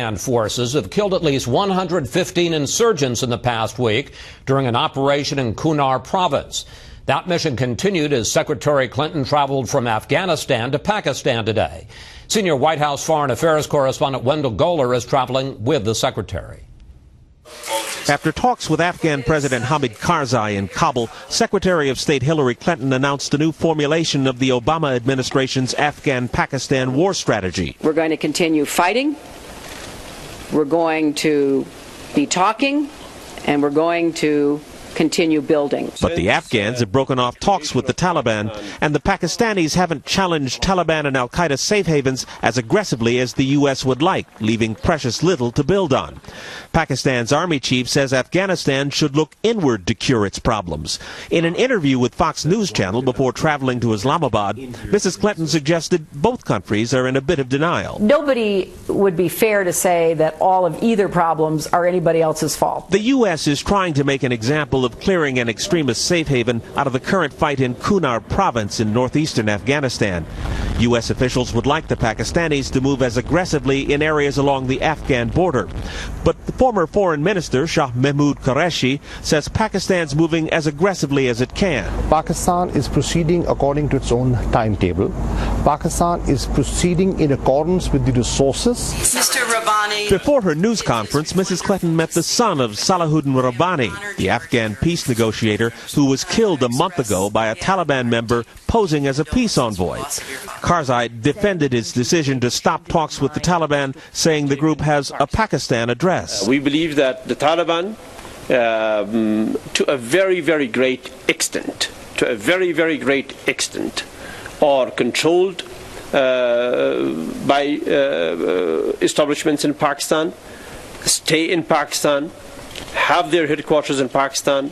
And forces have killed at least 115 insurgents in the past week during an operation in Kunar province. That mission continued as Secretary Clinton traveled from Afghanistan to Pakistan today. Senior White House Foreign Affairs correspondent Wendell Goler is traveling with the Secretary. After talks with Afghan President Hamid Karzai in Kabul, Secretary of State Hillary Clinton announced a new formulation of the Obama administration's Afghan-Pakistan war strategy. We're going to continue fighting, we're going to be talking, and we're going to continue building. But the Afghans have broken off talks with the Taliban, and the Pakistanis haven't challenged Taliban and al-Qaeda safe havens as aggressively as the U.S. would like, leaving precious little to build on. Pakistan's army chief says Afghanistan should look inward to cure its problems. In an interview with Fox News Channel before traveling to Islamabad, Mrs. Clinton suggested both countries are in a bit of denial. Nobody would be fair to say that all of either problems are anybody else's fault. The U.S. is trying to make an example of clearing an extremist safe haven out of the current fight in Kunar province in northeastern Afghanistan. U.S. officials would like the Pakistanis to move as aggressively in areas along the Afghan border. But the former foreign minister, Shah Mahmood Qureshi, says Pakistan's moving as aggressively as it can. Pakistan is proceeding according to its own timetable. Pakistan is proceeding in accordance with the resources. Mr. Rabbani. Before her news conference, Mrs. Clinton met the son of Salahuddin Rabbani, the Afghan peace negotiator who was killed a month ago by a Taliban member posing as a peace envoy. Karzai defended his decision to stop talks with the Taliban, saying the group has a Pakistan address. We believe that the Taliban, to a very, very great extent, are controlled by establishments in Pakistan, stay in Pakistan, have their headquarters in Pakistan,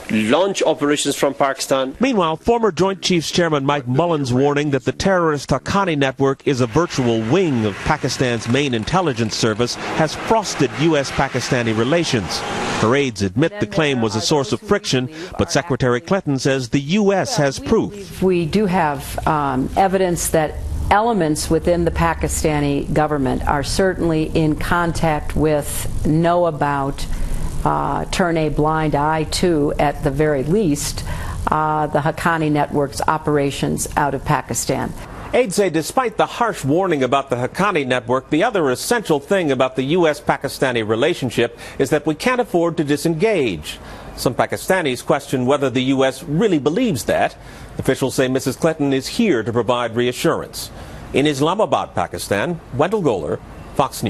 launch operations from Pakistan. Meanwhile, former Joint Chiefs Chairman Mike Mullen's warning that the terrorist Haqqani network is a virtual wing of Pakistan's main intelligence service has frosted U.S.-Pakistani relations. Her aides admit the claim was a source of friction, but Secretary Clinton says the U.S. has proof. We do have evidence that elements within the Pakistani government are certainly in contact with, know about, turn a blind eye to, at the very least, the Haqqani network's operations out of Pakistan. Aides say despite the harsh warning about the Haqqani network, the other essential thing about the U.S.-Pakistani relationship is that we can't afford to disengage. Some Pakistanis question whether the U.S. really believes that. Officials say Mrs. Clinton is here to provide reassurance. In Islamabad, Pakistan, Wendell Goler, Fox News.